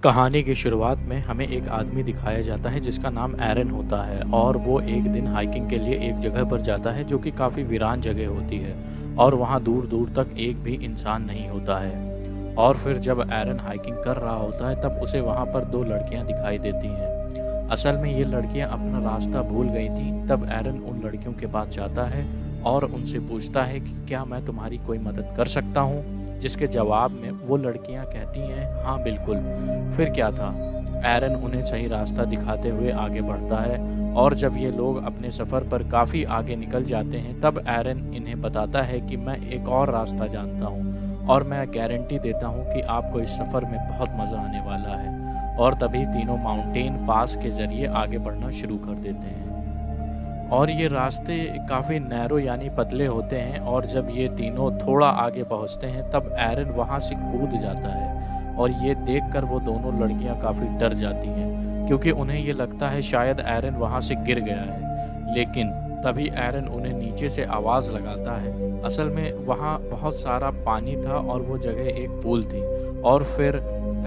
कहानी की शुरुआत में हमें एक आदमी दिखाया जाता है जिसका नाम एरन होता है और वो एक दिन हाइकिंग के लिए एक जगह पर जाता है जो कि काफ़ी वीरान जगह होती है और वहाँ दूर दूर तक एक भी इंसान नहीं होता है। और फिर जब एरन हाइकिंग कर रहा होता है तब उसे वहाँ पर दो लड़कियाँ दिखाई देती हैं। असल में ये लड़कियाँ अपना रास्ता भूल गई थीं। तब एरन उन लड़कियों के पास जाता है और उनसे पूछता है कि क्या मैं तुम्हारी कोई मदद कर सकता हूँ, जिसके जवाब में वो लड़कियां कहती हैं हाँ बिल्कुल। फिर क्या था, एरन उन्हें सही रास्ता दिखाते हुए आगे बढ़ता है और जब ये लोग अपने सफ़र पर काफ़ी आगे निकल जाते हैं तब एरन इन्हें बताता है कि मैं एक और रास्ता जानता हूँ और मैं गारंटी देता हूँ कि आपको इस सफ़र में बहुत मज़ा आने वाला है। और तभी तीनों माउंटेन पास के ज़रिए आगे बढ़ना शुरू कर देते हैं और ये रास्ते काफ़ी नैरो यानी पतले होते हैं और जब ये तीनों थोड़ा आगे पहुंचते हैं तब एरन वहां से कूद जाता है और ये देखकर वो दोनों लड़कियां काफ़ी डर जाती हैं क्योंकि उन्हें ये लगता है शायद एरन वहां से गिर गया है। लेकिन तभी एरन उन्हें नीचे से आवाज़ लगाता है। असल में वहाँ बहुत सारा पानी था और वो जगह एक पूल थी और फिर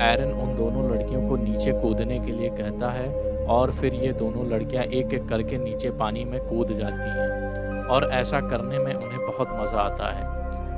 एरन उन दोनों लड़कियों को नीचे कूदने के लिए कहता है और फिर ये दोनों लड़कियां एक एक करके नीचे पानी में कूद जाती हैं और ऐसा करने में उन्हें बहुत मज़ा आता है।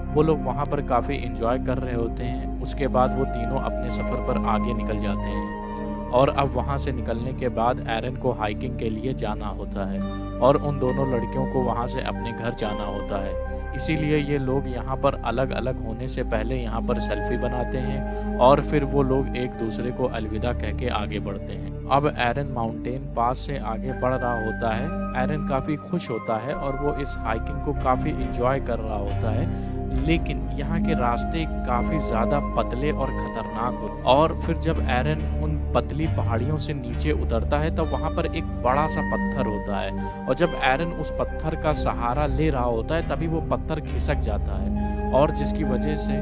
वो लोग वहाँ पर काफ़ी एंजॉय कर रहे होते हैं। उसके बाद वो तीनों अपने सफ़र पर आगे निकल जाते हैं और अब वहाँ से निकलने के बाद एरन को हाइकिंग के लिए जाना होता है और उन दोनों लड़कियों को वहाँ से अपने घर जाना होता है। इसीलिए ये लोग यहाँ पर अलग अलग होने से पहले यहाँ पर सेल्फी बनाते हैं और फिर वो लोग एक दूसरे को अलविदा कह के आगे बढ़ते हैं। अब एरन माउंटेन पास से आगे बढ़ रहा होता है। एरन काफ़ी खुश होता है और वो इस हाइकिंग को काफ़ी एंजॉय कर रहा होता है। लेकिन यहाँ के रास्ते काफ़ी ज़्यादा पतले और ख़तरनाक होते और फिर जब एरन उन पतली पहाड़ियों से नीचे उतरता है तब वहाँ पर एक बड़ा सा पत्थर होता है और जब एरन उस पत्थर का सहारा ले रहा होता है तभी वो पत्थर खिसक जाता है और जिसकी वजह से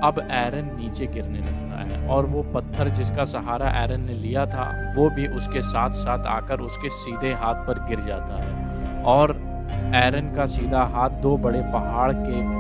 अब एरन नीचे गिरने लगता है और वो पत्थर जिसका सहारा एरन ने लिया था वो भी उसके साथ साथ आकर उसके सीधे हाथ पर गिर जाता है और एरन का सीधा हाथ दो बड़े पहाड़ के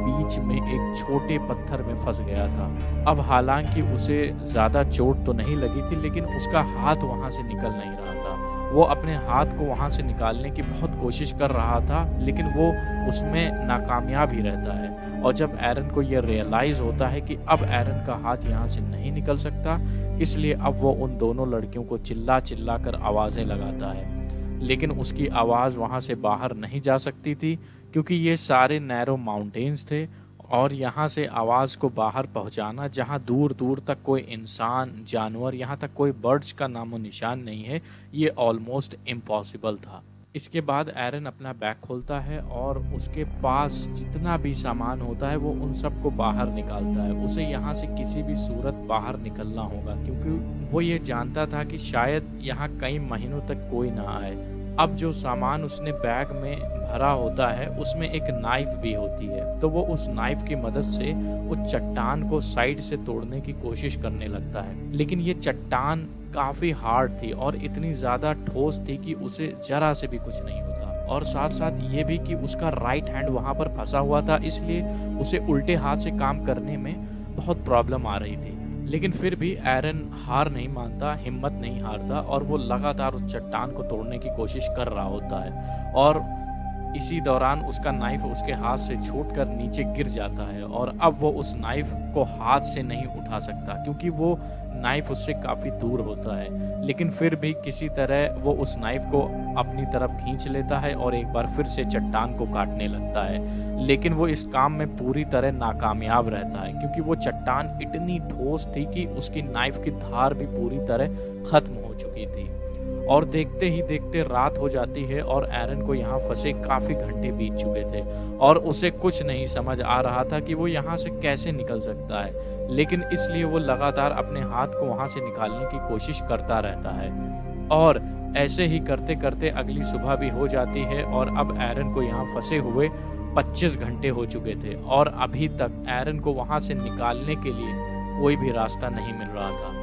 बीच में एक छोटे पत्थर में फंस गया था। अब हालांकि उसे ज़्यादा चोट तो नहीं लगी थी लेकिन उसका हाथ वहाँ से निकल नहीं रहा था। वो अपने हाथ को वहाँ से निकालने की बहुत कोशिश कर रहा था लेकिन वो उसमें नाकामयाब ही रहता है और जब एरन को ये रियलाइज़ होता है कि अब एरन का हाथ यहाँ से नहीं निकल सकता, इसलिए अब वो उन दोनों लड़कियों को चिल्ला चिल्ला कर आवाज़ें लगाता है। लेकिन उसकी आवाज़ वहाँ से बाहर नहीं जा सकती थी क्योंकि ये सारे नैरो माउंटेन्स थे और यहाँ से आवाज़ को बाहर पहुँचाना जहाँ दूर दूर तक कोई इंसान, जानवर, यहाँ तक कोई बर्ड्स का नामो निशान नहीं है, ये ऑलमोस्ट इम्पॉसिबल था। इसके बाद एरन अपना बैग खोलता है और उसके पास जितना भी सामान होता है वो उन सब को बाहर निकालता है। उसे यहाँ से किसी भी सूरत बाहर निकलना होगा क्योंकि वो ये जानता था कि शायद यहाँ कई महीनों तक कोई ना आए। अब जो सामान उसने बैग में भरा होता है उसमें एक नाइफ भी होती है तो वो उस नाइफ की मदद से उस चट्टान को साइड से तोड़ने की कोशिश करने लगता है। लेकिन ये चट्टान काफ़ी हार्ड थी और इतनी ज़्यादा ठोस थी कि उसे जरा से भी कुछ नहीं होता और साथ साथ ये भी कि उसका राइट हैंड वहाँ पर फंसा हुआ था, इसलिए उसे उल्टे हाथ से काम करने में बहुत प्रॉब्लम आ रही थी। लेकिन फिर भी एरन हार नहीं मानता, हिम्मत नहीं हारता और वो लगातार उस चट्टान को तोड़ने की कोशिश कर रहा होता है और इसी दौरान उसका नाइफ उसके हाथ से छूटकर नीचे गिर जाता है और अब वो उस नाइफ को हाथ से नहीं उठा सकता क्योंकि वो नाइफ उससे काफ़ी दूर होता है। लेकिन फिर भी किसी तरह वो उस नाइफ को अपनी तरफ खींच लेता है और एक बार फिर से चट्टान को काटने लगता है। लेकिन वो इस काम में पूरी तरह नाकामयाब रहता है क्योंकि वो चट्टान इतनी ठोस थी कि उसकी नाइफ की धार भी पूरी तरह ख़त्म हो चुकी थी। और देखते ही देखते रात हो जाती है और एरन को यहाँ फंसे काफ़ी घंटे बीत चुके थे और उसे कुछ नहीं समझ आ रहा था कि वो यहाँ से कैसे निकल सकता है। लेकिन इसलिए वो लगातार अपने हाथ को वहाँ से निकालने की कोशिश करता रहता है और ऐसे ही करते करते अगली सुबह भी हो जाती है और अब एरन को यहाँ फंसे हुए 25 घंटे हो चुके थे और अभी तक एरन को वहाँ से निकालने के लिए कोई भी रास्ता नहीं मिल रहा था।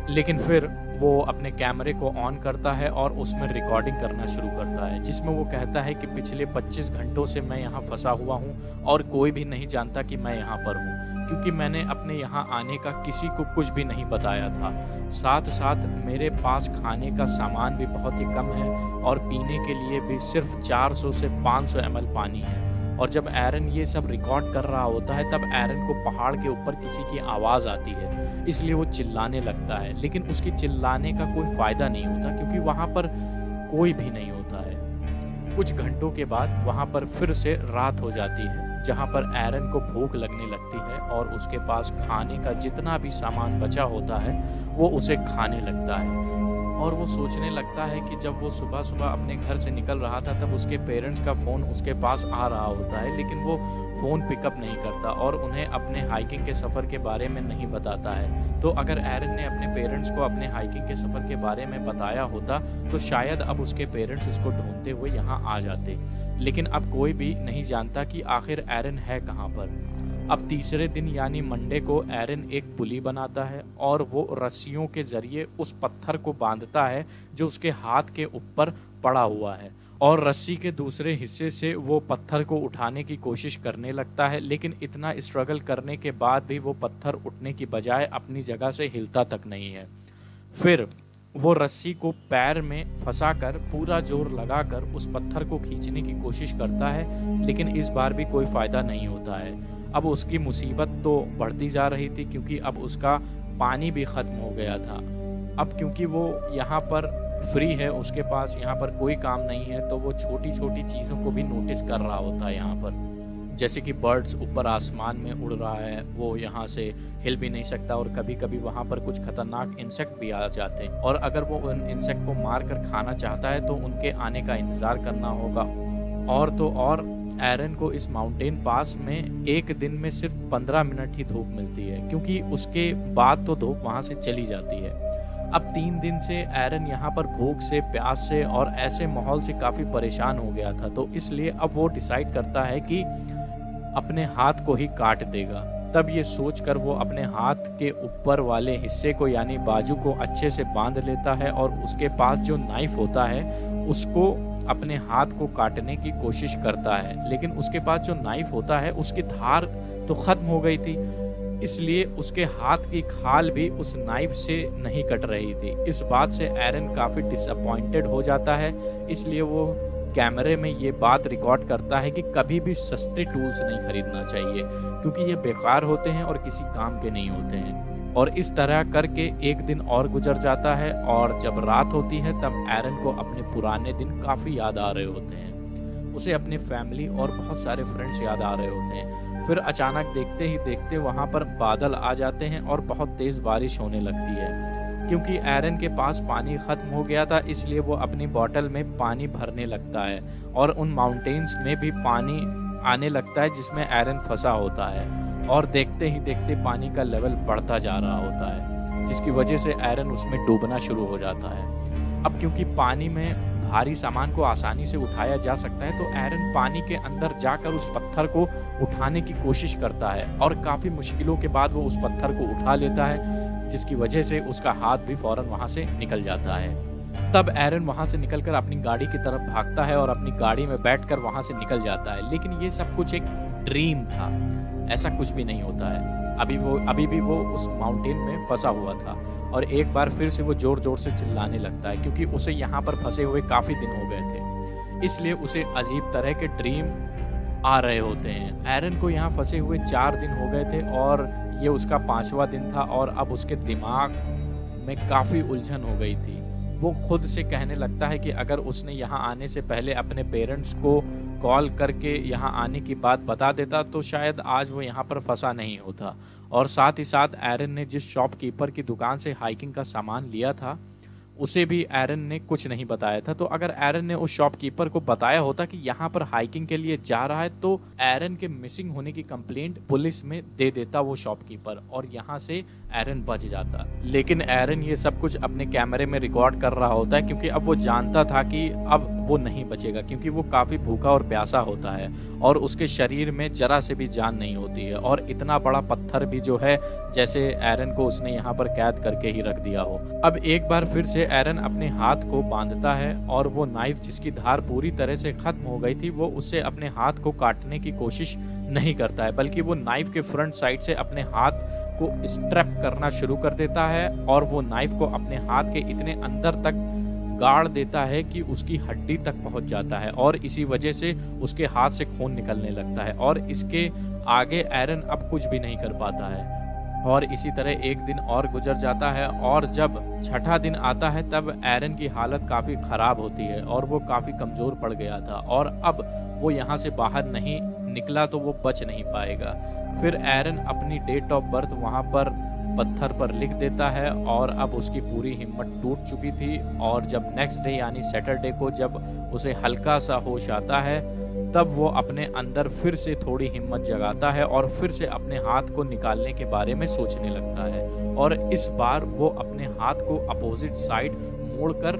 लेकिन फिर वो अपने कैमरे को ऑन करता है और उसमें रिकॉर्डिंग करना शुरू करता है जिसमें वो कहता है कि पिछले 25 घंटों से मैं यहाँ फंसा हुआ हूँ और कोई भी नहीं जानता कि मैं यहाँ पर हूँ क्योंकि मैंने अपने यहाँ आने का किसी को कुछ भी नहीं बताया था। साथ-साथ मेरे पास खाने का सामान भी बहुत ही कम है और पीने के लिए भी सिर्फ 400 से 500 ml पानी है। और जब एरन ये सब रिकॉर्ड कर रहा होता है तब एरन को पहाड़ के ऊपर किसी की आवाज़ आती है, इसलिए वो चिल्लाने लगता है। लेकिन उसकी चिल्लाने का कोई फ़ायदा नहीं होता क्योंकि वहाँ पर कोई भी नहीं होता है। कुछ घंटों के बाद वहाँ पर फिर से रात हो जाती है, जहाँ पर एरन को भूख लगने लगती है और उसके पास खाने का जितना भी सामान बचा होता है वो उसे खाने लगता है। और वो सोचने लगता है कि जब वो सुबह-सुबह अपने घर से निकल रहा था तब उसके पेरेंट्स का फ़ोन उसके पास आ रहा होता है, लेकिन वो फ़ोन पिकअप नहीं करता और उन्हें अपने हाइकिंग के सफ़र के बारे में नहीं बताता है। तो अगर एरन ने अपने पेरेंट्स को अपने हाइकिंग के सफ़र के बारे में बताया होता तो शायद अब उसके पेरेंट्स उसको ढूँढते हुए यहाँ आ जाते। लेकिन अब कोई भी नहीं जानता कि आखिर एरन है कहाँ पर। अब तीसरे दिन यानी मंडे को एरन एक पुली बनाता है और वो रस्सियों के ज़रिए उस पत्थर को बांधता है जो उसके हाथ के ऊपर पड़ा हुआ है, और रस्सी के दूसरे हिस्से से वो पत्थर को उठाने की कोशिश करने लगता है। लेकिन इतना स्ट्रगल करने के बाद भी वो पत्थर उठने की बजाय अपनी जगह से हिलता तक नहीं है। फिर वो रस्सी को पैर में फंसाकर पूरा जोर लगाकर उस पत्थर को खींचने की कोशिश करता है, लेकिन इस बार भी कोई फ़ायदा नहीं होता है। अब उसकी मुसीबत तो बढ़ती जा रही थी क्योंकि अब उसका पानी भी ख़त्म हो गया था। अब क्योंकि वो यहाँ पर फ्री है, उसके पास यहाँ पर कोई काम नहीं है, तो वो छोटी-छोटी चीज़ों को भी नोटिस कर रहा होता है यहाँ पर। जैसे कि बर्ड्स ऊपर आसमान में उड़ रहा है, वो यहाँ से हिल भी नहीं सकता और कभी-कभी वहाँ पर कुछ खतरनाक इंसेक्ट भी आ जाते हैं और अगर वो उन इंसेक्ट को मार कर खाना चाहता है तो उनके आने का इंतज़ार करना होगा। और तो और एरन को इस माउंटेन पास में एक दिन में सिर्फ 15 मिनट ही धूप मिलती है, क्योंकि उसके बाद तो धूप वहाँ से चली जाती है। अब 3 दिन से एरन यहाँ पर भूख से, प्यास से और ऐसे माहौल से काफ़ी परेशान हो गया था, तो इसलिए अब वो डिसाइड करता है कि अपने हाथ को ही काट देगा। तब ये सोचकर वो अपने हाथ के ऊपर वाले हिस्से को यानी बाजू को अच्छे से बांध लेता है और उसके पास जो नाइफ होता है उसको अपने हाथ को काटने की कोशिश करता है। लेकिन उसके पास जो नाइफ होता है उसकी धार तो ख़त्म हो गई थी, इसलिए उसके हाथ की खाल भी उस नाइफ से नहीं कट रही थी। इस बात से एरन काफ़ी डिसअपॉइंटेड हो जाता है, इसलिए वो कैमरे में ये बात रिकॉर्ड करता है कि कभी भी सस्ते टूल्स नहीं खरीदना चाहिए क्योंकि ये बेकार होते हैं और किसी काम के नहीं होते हैं। और इस तरह करके एक दिन और गुजर जाता है और जब रात होती है तब एरन को अपने पुराने दिन काफ़ी याद आ रहे होते हैं। उसे अपनी फैमिली और बहुत सारे फ्रेंड्स याद आ रहे होते हैं। फिर अचानक देखते ही देखते वहाँ पर बादल आ जाते हैं और बहुत तेज़ बारिश होने लगती है। क्योंकि एरन के पास पानी ख़त्म हो गया था इसलिए वो अपनी बॉटल में पानी भरने लगता है और उन माउंटेन्स में भी पानी आने लगता है जिसमें एरन फंसा होता है, और देखते ही देखते पानी का लेवल बढ़ता जा रहा होता है जिसकी वजह से एरन उसमें डूबना शुरू हो जाता है। अब क्योंकि पानी में भारी सामान को आसानी से उठाया जा सकता है तो एरन पानी के अंदर जाकर उस पत्थर को उठाने की कोशिश करता है और काफ़ी मुश्किलों के बाद वो उस पत्थर को उठा लेता है, जिसकी वजह से उसका हाथ भी फ़ौरन वहाँ से निकल जाता है। तब एरन वहाँ से निकलकर अपनी गाड़ी की तरफ भागता है और अपनी गाड़ी में बैठकर वहाँ से निकल जाता है। लेकिन ये सब कुछ एक ड्रीम था, ऐसा कुछ भी नहीं होता है। अभी भी वो उस माउंटेन में फंसा हुआ था और एक बार फिर से वो ज़ोर ज़ोर से चिल्लाने लगता है क्योंकि उसे यहाँ पर फंसे हुए काफ़ी दिन हो गए थे, इसलिए उसे अजीब तरह के ड्रीम आ रहे होते हैं। एरन को यहाँ फंसे हुए 4 दिन हो गए थे और ये उसका 5वां दिन था और अब उसके दिमाग में काफ़ी उलझन हो गई थी। वो खुद से कहने लगता है कि अगर उसने यहाँ आने से पहले अपने पेरेंट्स को कॉल करके यहाँ आने की बात बता देता तो शायद आज वो यहाँ पर फंसा नहीं होता। और साथ ही साथ एरन ने जिस शॉपकीपर की दुकान से हाइकिंग का सामान लिया था उसे भी एरन ने कुछ नहीं बताया था। तो अगर एरन ने उस शॉपकीपर को बताया होता कि यहाँ पर हाइकिंग के लिए जा रहा है तो एरन के मिसिंग होने की कंप्लेंट पुलिस में दे देता वो शॉपकीपर और यहाँ से एरन बच जाता। लेकिन एरन ये सब कुछ अपने कैमरे में रिकॉर्ड कर रहा होता है क्योंकि अब वो जानता था कि अब वो नहीं बचेगा क्योंकि वो काफ़ी भूखा और प्यासा होता है और उसके शरीर में जरा से भी जान नहीं होती है और इतना बड़ा पत्थर भी जो है जैसे एरन को उसने यहाँ पर कैद करके ही रख दिया हो। अब एक बार फिर से एरन अपने हाथ को बांधता है और वो नाइफ जिसकी धार पूरी तरह से खत्म हो गई थी वो उससे अपने हाथ को काटने की कोशिश नहीं करता है, बल्कि वो नाइफ के फ्रंट साइड से अपने हाथ को स्ट्रैप करना शुरू कर देता है और वो नाइफ को अपने हाथ के इतने अंदर तक गाड़ देता है कि उसकी हड्डी तक पहुंच जाता है और इसी वजह से उसके हाथ से खून निकलने लगता है और इसके आगे एरन अब कुछ भी नहीं कर पाता है। और इसी तरह एक दिन और गुजर जाता है और जब छठा दिन आता है तब एरन की हालत काफ़ी ख़राब होती है और वो काफ़ी कमज़ोर पड़ गया था और अब वो यहाँ से बाहर नहीं निकला तो वो बच नहीं पाएगा। फिर एरन अपनी डेट ऑफ बर्थ वहाँ पर पत्थर पर लिख देता है और अब उसकी पूरी हिम्मत टूट चुकी थी और जब नेक्स्ट डे यानी सैटरडे को जब उसे हल्का सा होश आता है तब वो अपने अंदर फिर से थोड़ी हिम्मत जगाता है और फिर से अपने हाथ को निकालने के बारे में सोचने लगता है और इस बार वो अपने हाथ को अपोजिट साइड मोड़कर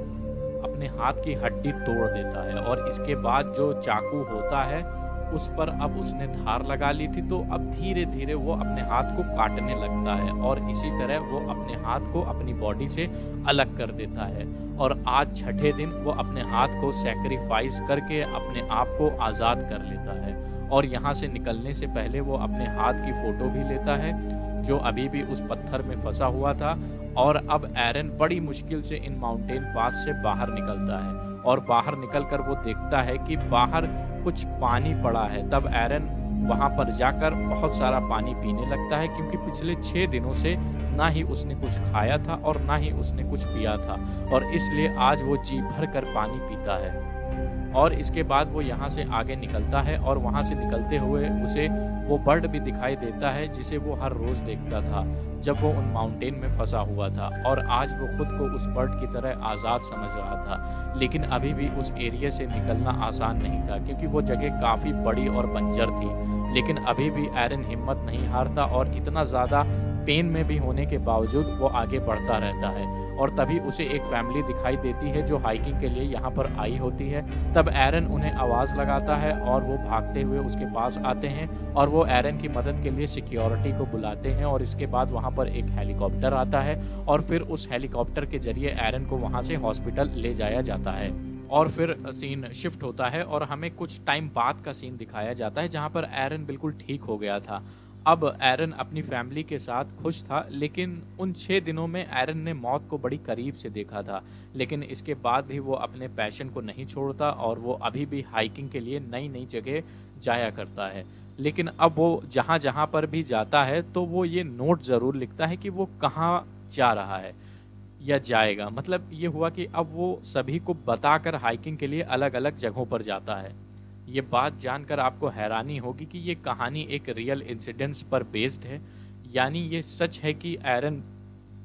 अपने हाथ की हड्डी तोड़ देता है और इसके बाद जो चाकू होता है उस पर अब उसने धार लगा ली थी तो अब धीरे धीरे वो अपने हाथ को काटने लगता है और इसी तरह वो अपने हाथ को अपनी बॉडी से अलग कर देता है और आज छठे दिन वो अपने हाथ को सैक्रिफाइस करके अपने आप को आज़ाद कर लेता है और यहाँ से निकलने से पहले वो अपने हाथ की फ़ोटो भी लेता है जो अभी भी उस पत्थर में फंसा हुआ था और अब एरन बड़ी मुश्किल से इन माउंटेन पास से बाहर निकलता है और बाहर निकलकर वो देखता है कि बाहर कुछ पानी पड़ा है। तब एरन वहां पर जाकर बहुत सारा पानी पीने लगता है क्योंकि पिछले 6 दिनों से ना ही उसने कुछ खाया था और ना ही उसने कुछ पिया था और इसलिए आज वो जी भर कर पानी पीता है। और इसके बाद वो यहाँ से आगे निकलता है और वहाँ से निकलते हुए उसे वो बर्ड भी दिखाई देता है जिसे वो हर रोज़ देखता था जब वो उन माउंटेन में फंसा हुआ था और आज वो खुद को उस बर्ड की तरह आज़ाद समझ रहा था। लेकिन अभी भी उस एरिया से निकलना आसान नहीं था क्योंकि वो जगह काफ़ी बड़ी और बंजर थी। लेकिन अभी भी एरन हिम्मत नहीं हारता और इतना ज़्यादा पेन में भी होने के बावजूद वो आगे बढ़ता रहता है और तभी उसे एक फैमिली दिखाई देती है जो हाइकिंग के लिए यहाँ पर आई होती है। तब एरन उन्हें आवाज़ लगाता है और वो भागते हुए उसके पास आते हैं और वो एरन की मदद के लिए सिक्योरिटी को बुलाते हैं और इसके बाद वहाँ पर एक हेलीकॉप्टर आता है और फिर उस हेलीकॉप्टर के जरिए एरन को वहाँ से हॉस्पिटल ले जाया जाता है। और फिर सीन शिफ्ट होता है और हमें कुछ टाइम बाद का सीन दिखाया जाता है जहाँ पर एरन बिल्कुल ठीक हो गया था। अब एरन अपनी फैमिली के साथ खुश था लेकिन उन 6 दिनों में एरन ने मौत को बड़ी करीब से देखा था। लेकिन इसके बाद भी वो अपने पैशन को नहीं छोड़ता और वो अभी भी हाइकिंग के लिए नई नई जगह जाया करता है। लेकिन अब वो जहाँ जहाँ पर भी जाता है तो वो ये नोट ज़रूर लिखता है कि वो कहाँ जा रहा है या जाएगा। मतलब ये हुआ कि अब वो सभी को बताकर हाइकिंग के लिए अलग अलग जगहों पर जाता है। ये बात जानकर आपको हैरानी होगी कि ये कहानी एक रियल इंसिडेंट्स पर बेस्ड है, यानी ये सच है कि एरन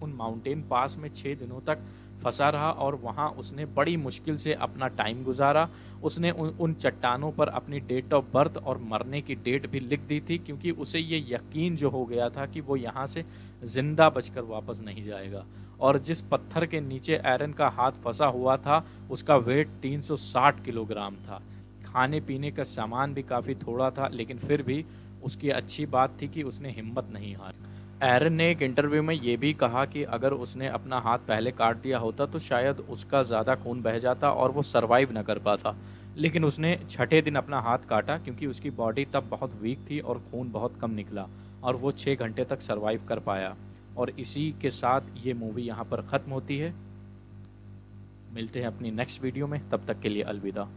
उन माउंटेन पास में 6 दिनों तक फंसा रहा और वहाँ उसने बड़ी मुश्किल से अपना टाइम गुजारा। उसने उन चट्टानों पर अपनी डेट ऑफ बर्थ और मरने की डेट भी लिख दी थी क्योंकि उसे ये यकीन जो हो गया था कि वो यहाँ से ज़िंदा बचकर वापस नहीं जाएगा। और जिस पत्थर के नीचे एरन का हाथ फंसा हुआ था उसका वेट 360 किलोग्राम था। खाने पीने का सामान भी काफ़ी थोड़ा था लेकिन फिर भी उसकी अच्छी बात थी कि उसने हिम्मत नहीं हारी। एरन ने एक इंटरव्यू में ये भी कहा कि अगर उसने अपना हाथ पहले काट दिया होता तो शायद उसका ज़्यादा खून बह जाता और वो सरवाइव न कर पाता। लेकिन उसने छठे दिन अपना हाथ काटा क्योंकि उसकी बॉडी तब बहुत वीक थी और खून बहुत कम निकला और वो 6 घंटे तक सरवाइव कर पाया। और इसी के साथ ये मूवी यहाँ पर ख़त्म होती है। मिलते हैं अपनी नेक्स्ट वीडियो में, तब तक के लिए अलविदा।